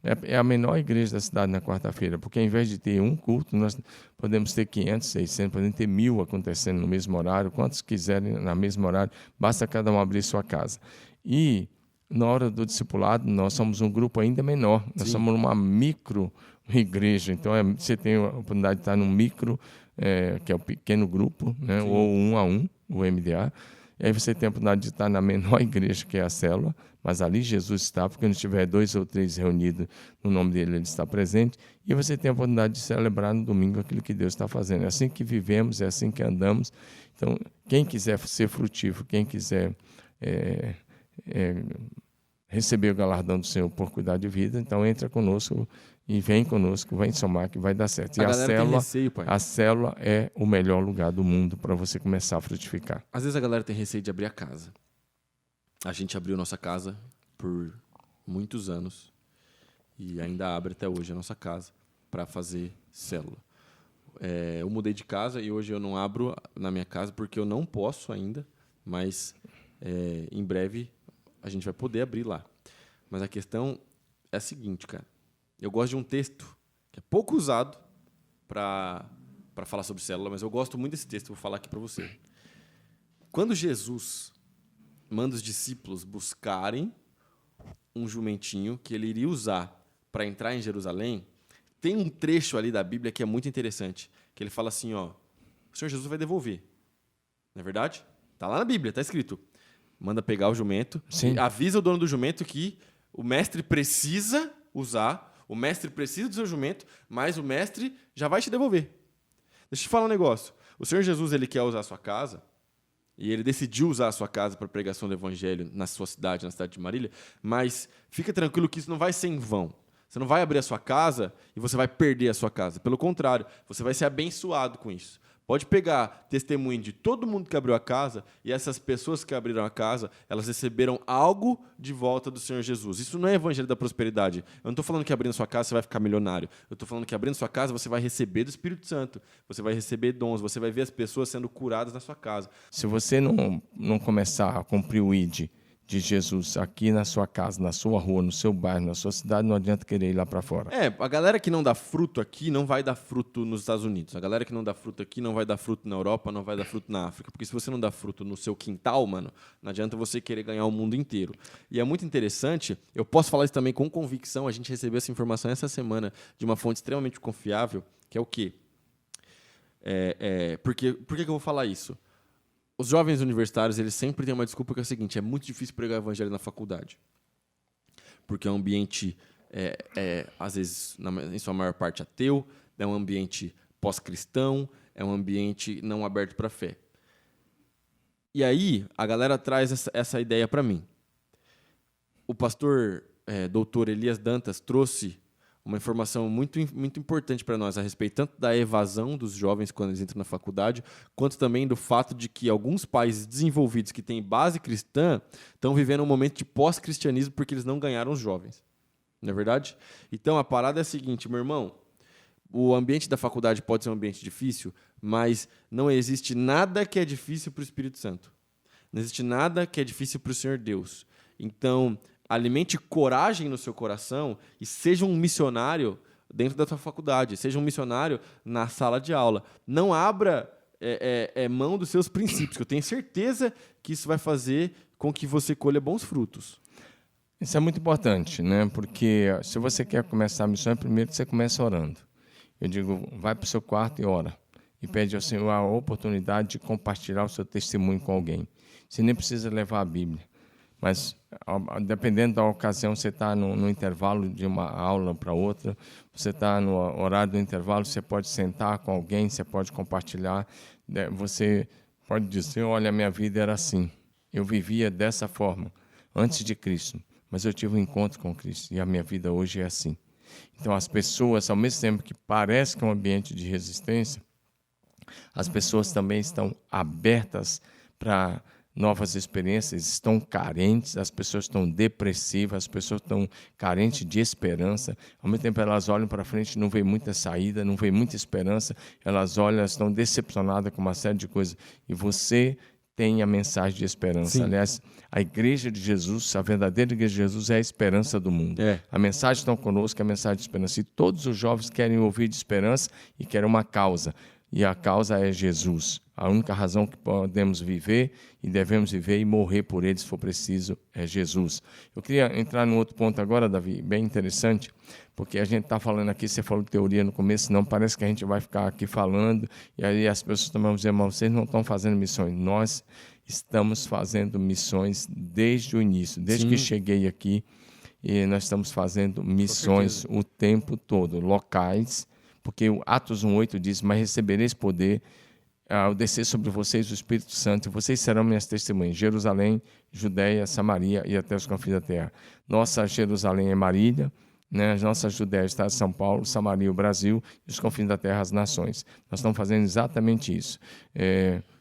Speaker 2: é a menor igreja da cidade na quarta-feira, porque, ao invés de ter um culto, nós podemos ter 500, 600, podemos ter 1.000 acontecendo no mesmo horário, quantos quiserem no mesmo horário, basta cada um abrir sua casa. E na hora do discipulado, nós somos um grupo ainda menor. Nós somos uma micro-igreja. Então, você tem a oportunidade de estar num micro, que é o pequeno grupo, né? Ou 1 a 1, o MDA. E aí você tem a oportunidade de estar na menor igreja, que é a célula, mas ali Jesus está, porque quando tiver 2 ou 3 reunidos no nome dele, ele está presente. E você tem a oportunidade de celebrar no domingo aquilo que Deus está fazendo. É assim que vivemos, é assim que andamos. Então, quem quiser ser frutífero, quem quiser receber o galardão do Senhor por cuidar de vida, então entra conosco e vem conosco, vem somar que vai dar certo. E a célula,
Speaker 1: receio, pai.
Speaker 2: A célula é o melhor lugar do mundo para você começar a frutificar.
Speaker 1: Às vezes a galera tem receio de abrir a casa. A gente abriu nossa casa por muitos anos e ainda abre até hoje a nossa casa para fazer célula. Eu mudei de casa e hoje eu não abro na minha casa porque eu não posso ainda, mas em breve a gente vai poder abrir lá. Mas a questão é a seguinte, cara. Eu gosto de um texto que é pouco usado para falar sobre célula, mas eu gosto muito desse texto, vou falar aqui para você. Quando Jesus manda os discípulos buscarem um jumentinho que ele iria usar para entrar em Jerusalém, tem um trecho ali da Bíblia que é muito interessante, que ele fala assim, ó, o Senhor Jesus vai devolver. Não é verdade? Está lá na Bíblia, está escrito. Manda pegar o jumento, e avisa o dono do jumento que o mestre precisa usar, o mestre precisa do seu jumento, mas o mestre já vai te devolver. Deixa eu te falar um negócio. O Senhor Jesus, ele quer usar a sua casa, e ele decidiu usar a sua casa para a pregação do evangelho na sua cidade, na cidade de Marília, mas fica tranquilo que isso não vai ser em vão. Você não vai abrir a sua casa e você vai perder a sua casa. Pelo contrário, você vai ser abençoado com isso. Pode pegar testemunho de todo mundo que abriu a casa e essas pessoas que abriram a casa, elas receberam algo de volta do Senhor Jesus. Isso não é evangelho da prosperidade. Eu não estou falando que abrindo sua casa você vai ficar milionário. Eu estou falando que abrindo sua casa você vai receber do Espírito Santo. Você vai receber dons, você vai ver as pessoas sendo curadas na sua casa.
Speaker 2: Se você não começar a cumprir o ID de Jesus aqui na sua casa, na sua rua, no seu bairro, na sua cidade, não adianta querer ir lá para fora.
Speaker 1: A galera que não dá fruto aqui não vai dar fruto nos Estados Unidos. A galera que não dá fruto aqui não vai dar fruto na Europa, não vai dar fruto na África. Porque se você não dá fruto no seu quintal, mano, não adianta você querer ganhar o mundo inteiro. E é muito interessante, eu posso falar isso também com convicção, a gente recebeu essa informação essa semana de uma fonte extremamente confiável, que é o quê? Por que eu vou falar isso? Os jovens universitários, eles sempre têm uma desculpa que é a seguinte, é muito difícil pregar o evangelho na faculdade. Porque é um ambiente, às vezes, em sua maior parte, ateu, é um ambiente pós-cristão, é um ambiente não aberto para a fé. E aí, a galera traz essa ideia para mim. O pastor doutor Elias Dantas trouxe uma informação muito, muito importante para nós a respeito tanto da evasão dos jovens quando eles entram na faculdade, quanto também do fato de que alguns países desenvolvidos que têm base cristã estão vivendo um momento de pós-cristianismo porque eles não ganharam os jovens. Não é verdade? Então, a parada é a seguinte, meu irmão, o ambiente da faculdade pode ser um ambiente difícil, mas não existe nada que é difícil para o Espírito Santo. Não existe nada que é difícil para o Senhor Deus. Então, alimente coragem no seu coração e seja um missionário dentro da sua faculdade, seja um missionário na sala de aula. Não abra mão dos seus princípios, que eu tenho certeza que isso vai fazer com que você colha bons frutos.
Speaker 2: Isso é muito importante, né? Porque se você quer começar a missão, primeiro você começa orando. Eu digo, vai para o seu quarto e ora. E pede ao Senhor a oportunidade de compartilhar o seu testemunho com alguém. Você nem precisa levar a Bíblia. Mas, dependendo da ocasião, você está no intervalo de uma aula para outra, você está no horário do intervalo, você pode sentar com alguém, você pode compartilhar, você pode dizer, olha, a minha vida era assim, eu vivia dessa forma, antes de Cristo, mas eu tive um encontro com Cristo e a minha vida hoje é assim. Então, as pessoas, ao mesmo tempo que parece que é um ambiente de resistência, as pessoas também estão abertas para novas experiências, estão carentes, as pessoas estão depressivas, as pessoas estão carentes de esperança. Ao mesmo tempo, elas olham para frente, não vê muita saída, não vê muita esperança, elas olham, elas estão decepcionadas com uma série de coisas. E você tem a mensagem de esperança.
Speaker 1: Sim.
Speaker 2: Aliás, a Igreja de Jesus, a verdadeira Igreja de Jesus é a esperança do mundo. A mensagem está conosco, é a mensagem de esperança. E todos os jovens querem ouvir de esperança e querem uma causa. E a causa é Jesus. A única razão que podemos viver e devemos viver e morrer por ele, se for preciso, é Jesus. Eu queria entrar num outro ponto agora, Davi, bem interessante, porque a gente está falando aqui, você falou de teoria no começo, não parece que a gente vai ficar aqui falando, e aí as pessoas também vão dizer, mas vocês não estão fazendo missões. Nós estamos fazendo missões desde o início, desde que cheguei aqui, e nós estamos fazendo missões o tempo todo, locais, porque o Atos 1:8 diz: mas recebereis poder ao descer sobre vocês o Espírito Santo, e vocês serão minhas testemunhas, Jerusalém, Judéia, Samaria e até os confins da terra. Nossa Jerusalém é Marília, né? Nossa Judéia está em São Paulo, Samaria o Brasil e os confins da terra as nações. Nós estamos fazendo exatamente isso.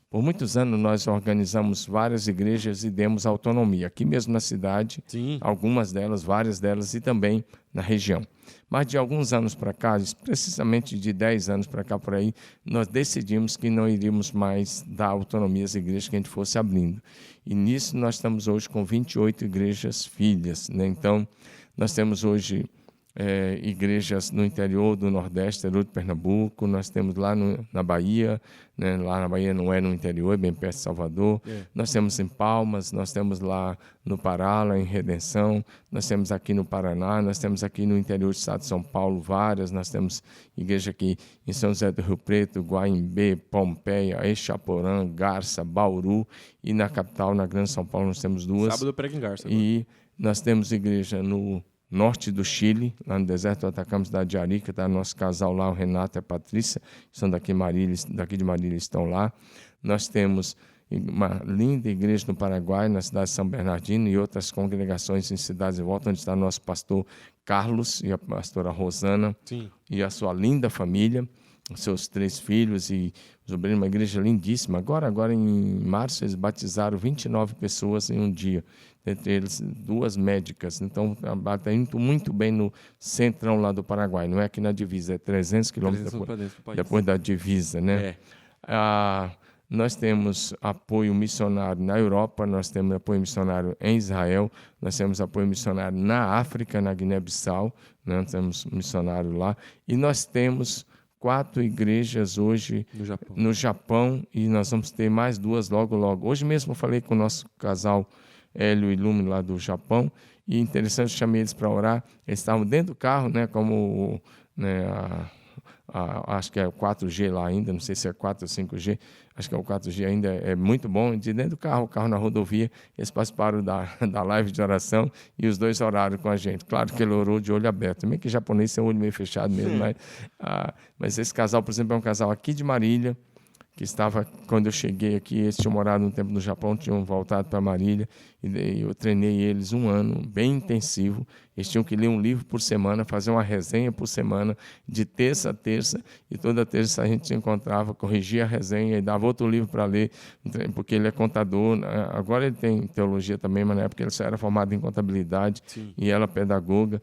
Speaker 2: Por muitos anos nós organizamos várias igrejas e demos autonomia, aqui mesmo na cidade, algumas delas, várias delas, e também na região. Mas de alguns anos para cá, precisamente de 10 anos para cá por aí, nós decidimos que não iríamos mais dar autonomia às igrejas que a gente fosse abrindo. E nisso nós estamos hoje com 28 igrejas filhas, né? Então, nós temos hoje igrejas no interior do Nordeste, interior de Pernambuco, nós temos lá na Bahia, né? Lá na Bahia não é no interior, é bem perto de Salvador, nós temos em Palmas, nós temos lá no Pará, lá em Redenção, nós temos aqui no Paraná, nós temos aqui no interior do estado de São Paulo várias, nós temos igreja aqui em São José do Rio Preto, Guaimbê, Pompeia, Exaporã, Garça, Bauru, e na capital, na Grande São Paulo, nós temos duas.
Speaker 1: Sábado eu prego em Garça.
Speaker 2: E nós temos igreja no norte do Chile, lá no deserto do Atacama, cidade de Arica, está nosso casal lá, o Renato e a Patrícia, que são daqui de Marília, estão lá. Nós temos uma linda igreja no Paraguai, na cidade de São Bernardino, e outras congregações em cidades de volta, onde está nosso pastor Carlos e a pastora Rosana, e a sua linda família, os seus 3 filhos e os obreiros, uma igreja lindíssima. Agora em março, eles batizaram 29 pessoas em um dia, entre eles 2 médicas. Então, está indo muito bem no centrão lá do Paraguai. Não é aqui na divisa, é 300 quilômetros depois da divisa, né? Nós temos apoio missionário na Europa, nós temos apoio missionário em Israel, nós temos apoio missionário na África, na Guiné-Bissau, né? Nós temos missionário lá. E nós temos 4 igrejas hoje no Japão, e nós vamos ter mais 2 logo. Hoje mesmo eu falei com o nosso casal Hélio e Lume lá do Japão, e interessante, eu chamei eles para orar. Eles estavam dentro do carro, né, como acho que é o 4G lá ainda, não sei se é 4 ou 5G, acho que é o 4G ainda, é muito bom. De dentro do carro, o carro na rodovia, eles participaram da live de oração, e os 2 oraram com a gente. Claro que ele orou de olho aberto, meio que japonês tem o olho meio fechado mesmo, mas esse casal, por exemplo, é um casal aqui de Marília, que estava, quando eu cheguei aqui, eles tinham morado um tempo no Japão, tinham voltado para Marília, e eu treinei eles 1 ano, bem intensivo. Eles tinham que ler um livro por semana, fazer uma resenha por semana, de terça a terça, e toda terça a gente se encontrava, corrigia a resenha e dava outro livro para ler, porque ele é contador. Agora ele tem teologia também, mas na época ele só era formado em contabilidade, e ela pedagoga,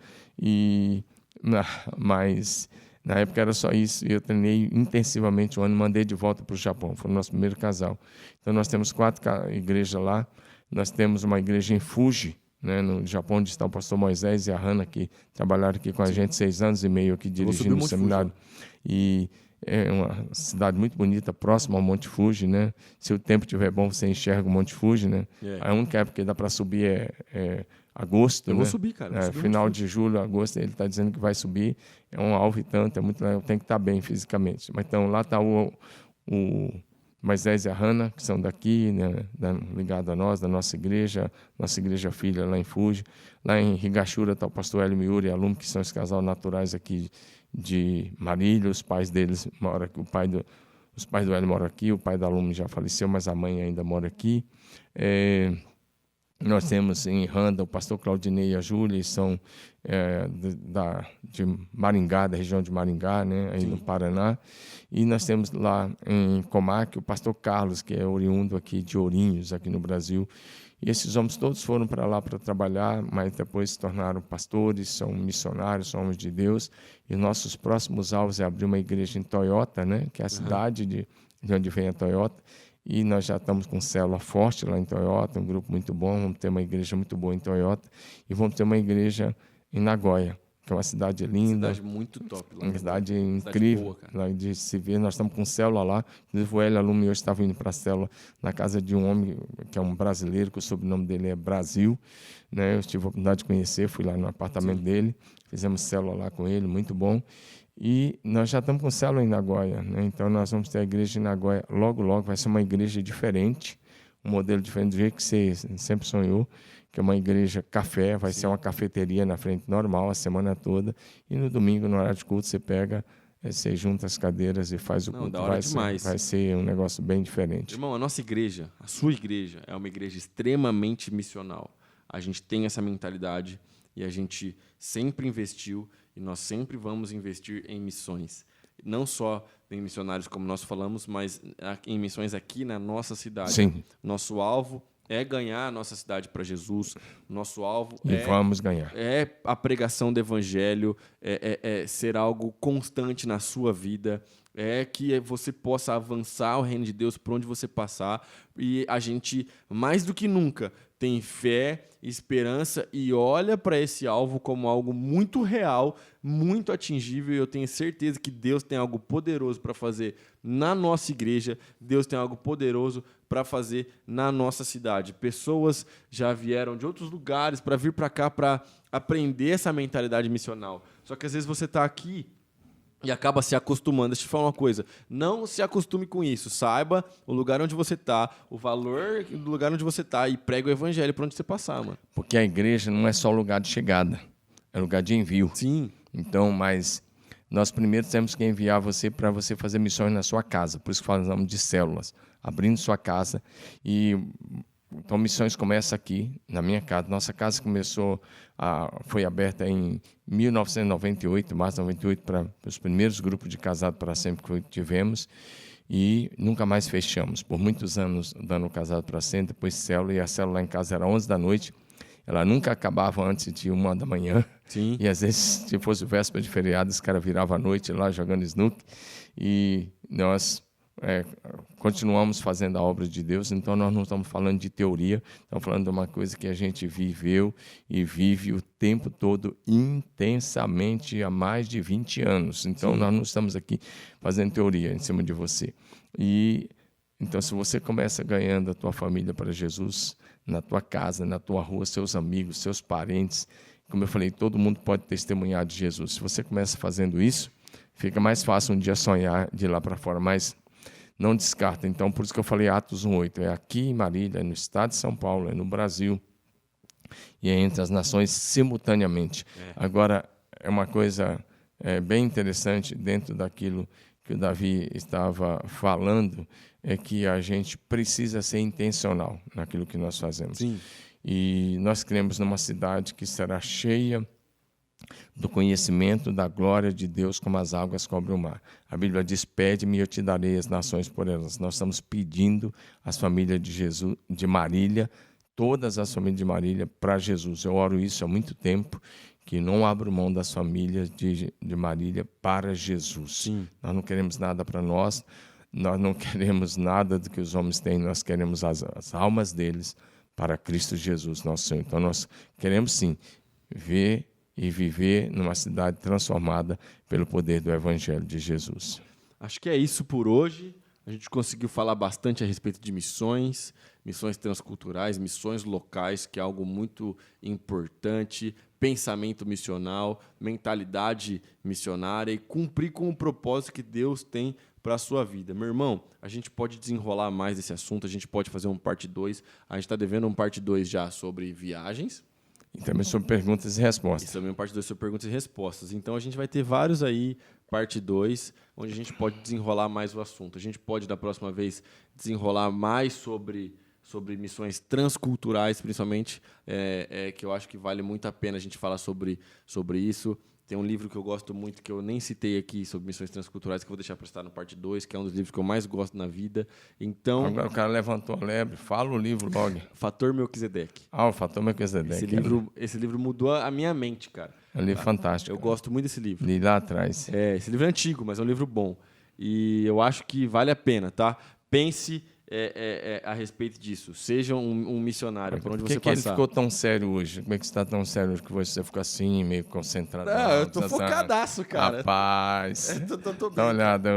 Speaker 2: mas na época era só isso, e eu treinei intensivamente 1 ano, mandei de volta para o Japão, foi o nosso primeiro casal. Então nós temos 4 igrejas lá, nós temos uma igreja em Fuji, né, no Japão, onde está o pastor Moisés e a Hannah, que trabalharam aqui com a gente 6 anos e meio aqui dirigindo o seminário. E é uma cidade muito bonita, próxima ao Monte Fuji, né? Se o tempo estiver bom, você enxerga o Monte Fuji, né? A única época que dá para subir é agosto. Eu vou subir, cara. Final de julho, agosto, ele está dizendo que vai subir. É um alvo e tanto, é muito legal, tem que estar bem fisicamente. Mas então lá está o Moisés e a Hannah, que são daqui, né, ligados a nós, da nossa igreja filha lá em Fuji. Lá em Higashura está o pastor Hélio Miura e a Lume, que são os casal naturais aqui de Marília. Os pais deles moram aqui, os pais do Hélio moram aqui, o pai da Lume já faleceu, mas a mãe ainda mora aqui. Nós temos em Randa o pastor Claudinei e a Júlia, são de Maringá, da região de Maringá, né, aí no Paraná. E nós temos lá em Comac o pastor Carlos, que é oriundo aqui de Ourinhos, aqui no Brasil. E esses homens todos foram para lá para trabalhar, mas depois se tornaram pastores, são missionários, são homens de Deus. E nossos próximos alvos é abrir uma igreja em Toyota, né, que é a cidade de onde vem a Toyota. E nós já estamos com célula forte lá em Toyota, um grupo muito bom. Vamos ter uma igreja muito boa em Toyota. E vamos ter uma igreja em Nagoya, que é uma cidade linda.
Speaker 1: Uma cidade muito top. Lá
Speaker 2: uma cidade incrível boa, de se ver. Nós estamos com célula lá. Inclusive o Hélio Alume hoje estava indo para a célula na casa de um homem que é um brasileiro, que o sobrenome dele é Brasil. Né? Eu tive a oportunidade de conhecer, fui lá no apartamento dele. Fizemos célula lá com ele, muito bom. E nós já estamos com célula em Nagoya, né? Então nós vamos ter a igreja em Nagoya logo, vai ser uma igreja diferente, um modelo diferente do jeito que você sempre sonhou, que é uma igreja café, vai ser uma cafeteria na frente normal a semana toda, e no domingo, no horário de culto, você pega, você junta as cadeiras e faz o culto.
Speaker 1: Da hora demais.
Speaker 2: Vai ser um negócio bem diferente.
Speaker 1: Irmão, a nossa igreja, a sua igreja, é uma igreja extremamente missional. A gente tem essa mentalidade e a gente sempre investiu e nós sempre vamos investir em missões. Não só em missionários, como nós falamos, mas em missões aqui na nossa cidade.
Speaker 2: Sim.
Speaker 1: Nosso alvo é ganhar a nossa cidade para Jesus. Nosso alvo
Speaker 2: vamos ganhar.
Speaker 1: É a pregação do evangelho, é ser algo constante na sua vida, é que você possa avançar o reino de Deus por onde você passar. E a gente, mais do que nunca, tem fé, esperança e olha para esse alvo como algo muito real, muito atingível. E eu tenho certeza que Deus tem algo poderoso para fazer na nossa igreja, Deus tem algo poderoso para fazer na nossa cidade. Pessoas já vieram de outros lugares para vir para cá para aprender essa mentalidade missional. Só que às vezes você está aqui e acaba se acostumando. Deixa eu te falar uma coisa. Não se acostume com isso. Saiba o lugar onde você está, o valor do lugar onde você está e prega o evangelho para onde você passar, mano.
Speaker 2: Porque a igreja não é só lugar de chegada, é lugar de envio.
Speaker 1: Sim.
Speaker 2: Então, mas nós primeiro temos que enviar você para você fazer missões na sua casa. Por isso que falamos de células. Abrindo sua casa. Então, missões começam aqui, na minha casa. Nossa casa foi aberta em 1998, março de 98, para os primeiros grupos de casado para sempre que tivemos. E nunca mais fechamos. Por muitos anos, dando casado para sempre, depois célula. E a célula lá em casa era 11 da noite. Ela nunca acabava antes de 1 da manhã.
Speaker 1: Sim.
Speaker 2: E, às vezes, se fosse véspera de feriado, os caras viravam à noite lá jogando snooker. E nós continuamos fazendo a obra de Deus. Então, nós não estamos falando de teoria, estamos falando de uma coisa que a gente viveu e vive o tempo todo intensamente há mais de 20 anos. Então, nós não estamos aqui fazendo teoria em cima de você. Então, se você começa ganhando a tua família para Jesus, na tua casa, na tua rua, seus amigos, seus parentes, como eu falei, todo mundo pode testemunhar de Jesus. Se você começa fazendo isso, fica mais fácil um dia sonhar de ir lá para fora, mas não descarta. Então, por isso que eu falei Atos 1:8. É aqui em Marília, é no estado de São Paulo, é no Brasil, e é entre as nações simultaneamente. Agora, é uma coisa bem interessante dentro daquilo que o Davi estava falando, é que a gente precisa ser intencional naquilo que nós fazemos.
Speaker 1: Sim.
Speaker 2: E nós cremos numa cidade que será cheia do conhecimento da glória de Deus como as águas cobrem o mar. A Bíblia diz, pede-me e eu te darei as nações por elas. Nós estamos pedindo as famílias de Jesus, de Marília, todas as famílias de Marília para Jesus. Eu oro isso há muito tempo, que não abro mão das famílias de Marília para Jesus.
Speaker 1: Sim.
Speaker 2: Nós não queremos nada para nós não queremos nada do que os homens têm, nós queremos as almas deles para Cristo Jesus, nosso Senhor. Então, nós queremos, sim, ver e viver numa cidade transformada pelo poder do Evangelho de Jesus.
Speaker 1: Acho que é isso por hoje. A gente conseguiu falar bastante a respeito de missões, missões transculturais, missões locais, que é algo muito importante, pensamento missional, mentalidade missionária e cumprir com o propósito que Deus tem para a sua vida. Meu irmão, a gente pode desenrolar mais esse assunto, a gente pode fazer um parte 2. A gente está devendo um parte 2 já sobre viagens.
Speaker 2: E também sobre perguntas e respostas.
Speaker 1: E também um parte 2 sobre perguntas e respostas. Então, a gente vai ter vários aí, parte 2, onde a gente pode desenrolar mais o assunto. A gente pode, da próxima vez, desenrolar mais sobre missões transculturais, principalmente, que eu acho que vale muito a pena a gente falar sobre isso. Tem um livro que eu gosto muito, que eu nem citei aqui, sobre missões transculturais, que eu vou deixar para estar no parte 2, que é um dos livros que eu mais gosto na vida. Então,
Speaker 2: agora o cara levantou a lebre, fala o livro logo.
Speaker 1: Fator Melquisedeque.
Speaker 2: O Fator Melquisedeque.
Speaker 1: Esse livro mudou a minha mente, cara.
Speaker 2: É um livro fantástico.
Speaker 1: Eu gosto muito desse livro.
Speaker 2: Li lá atrás.
Speaker 1: Esse livro é antigo, mas é um livro bom. E eu acho que vale a pena, tá? Pense a respeito disso. Seja um missionário, por onde você passar.
Speaker 2: Por que ele ficou tão sério hoje? Como é que você está tão sério hoje que você ficou assim, meio concentrado?
Speaker 1: Eu tô focadaço, cara.
Speaker 2: Rapaz.
Speaker 1: Tô bem.
Speaker 2: Dá uma olhada.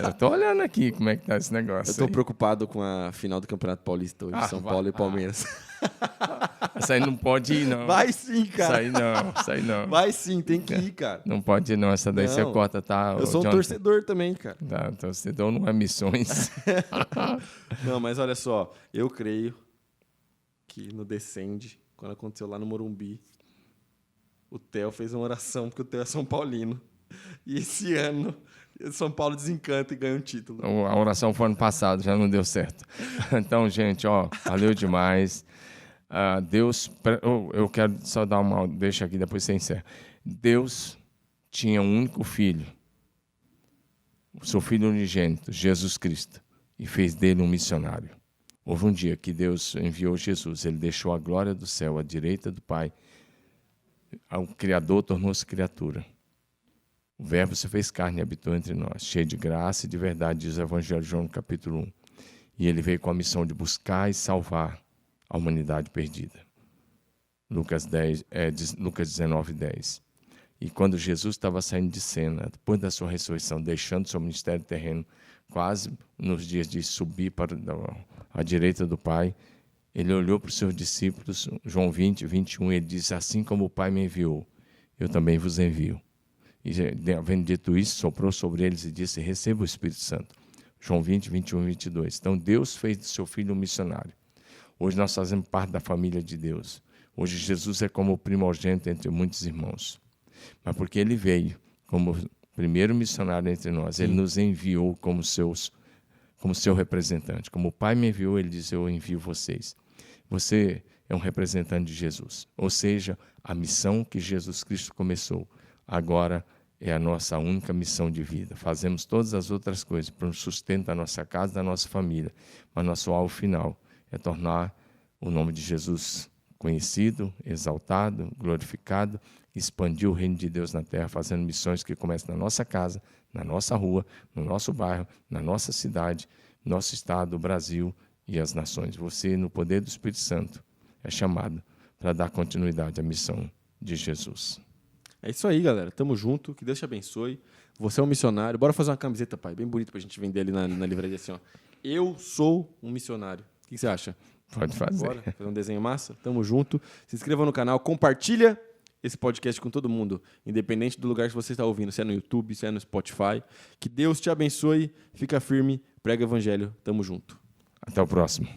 Speaker 2: Eu tô olhando aqui como é que tá esse negócio.
Speaker 1: Eu tô preocupado com a final do Campeonato Paulista hoje, São Paulo e Palmeiras.
Speaker 2: Isso aí não pode ir, não.
Speaker 1: Vai sim, cara.
Speaker 2: Isso aí não.
Speaker 1: Vai sim, tem que ir, cara.
Speaker 2: Não pode ir, não. Essa daí você corta, tá?
Speaker 1: Eu sou um torcedor também, cara.
Speaker 2: Tá, torcedor não é missões.
Speaker 1: Não, mas olha só, eu creio que no Descende, quando aconteceu lá no Morumbi, o Theo fez uma oração, porque o Theo é São Paulino. E esse ano, São Paulo desencanta e ganha um título.
Speaker 2: A oração foi ano passado, já não deu certo. Então, gente, valeu demais. Deus, eu quero só dar uma deixa aqui, depois você encerra. Deus tinha um único filho, o seu filho unigênito, Jesus Cristo, e fez dele um missionário. Houve um dia que Deus enviou Jesus, ele deixou a glória do céu à direita do Pai. O Criador tornou-se criatura. O Verbo se fez carne e habitou entre nós, cheio de graça e de verdade, diz o Evangelho de João, no capítulo 1. E ele veio com a missão de buscar e salvar a humanidade perdida. Lucas 19, 10. E quando Jesus estava saindo de cena, depois da sua ressurreição, deixando seu ministério terreno, quase nos dias de subir para a direita do Pai, ele olhou para os seus discípulos, João 20, 21, e ele disse: assim como o Pai me enviou, eu também vos envio. E, havendo dito isso, soprou sobre eles e disse: receba o Espírito Santo. João 20, 21 e 22. Então, Deus fez do seu filho um missionário. Hoje nós fazemos parte da família de Deus. Hoje Jesus é como o primogênito entre muitos irmãos. Mas porque ele veio como primeiro missionário entre nós, ele nos enviou como seu representante. Como o Pai me enviou, ele disse: eu envio vocês. Você é um representante de Jesus. Ou seja, a missão que Jesus Cristo começou, agora é a nossa única missão de vida. Fazemos todas as outras coisas para o sustento da nossa casa, da nossa família. Mas nosso alvo final é tornar o nome de Jesus conhecido, exaltado, glorificado, expandir o reino de Deus na terra, fazendo missões que começam na nossa casa, na nossa rua, no nosso bairro, na nossa cidade, nosso estado, o Brasil e as nações. Você, no poder do Espírito Santo, é chamado para dar continuidade à missão de Jesus.
Speaker 1: É isso aí, galera. Tamo junto. Que Deus te abençoe. Você é um missionário. Bora fazer uma camiseta, pai, bem bonita pra gente vender ali na livraria assim, ó. Eu sou um missionário. O que você acha?
Speaker 2: Pode fazer.
Speaker 1: Bora fazer um desenho massa? Tamo junto. Se inscreva no canal, compartilha esse podcast com todo mundo, independente do lugar que você está ouvindo, se é no YouTube, se é no Spotify. Que Deus te abençoe. Fica firme. Prega o evangelho. Tamo junto.
Speaker 2: Até o próximo.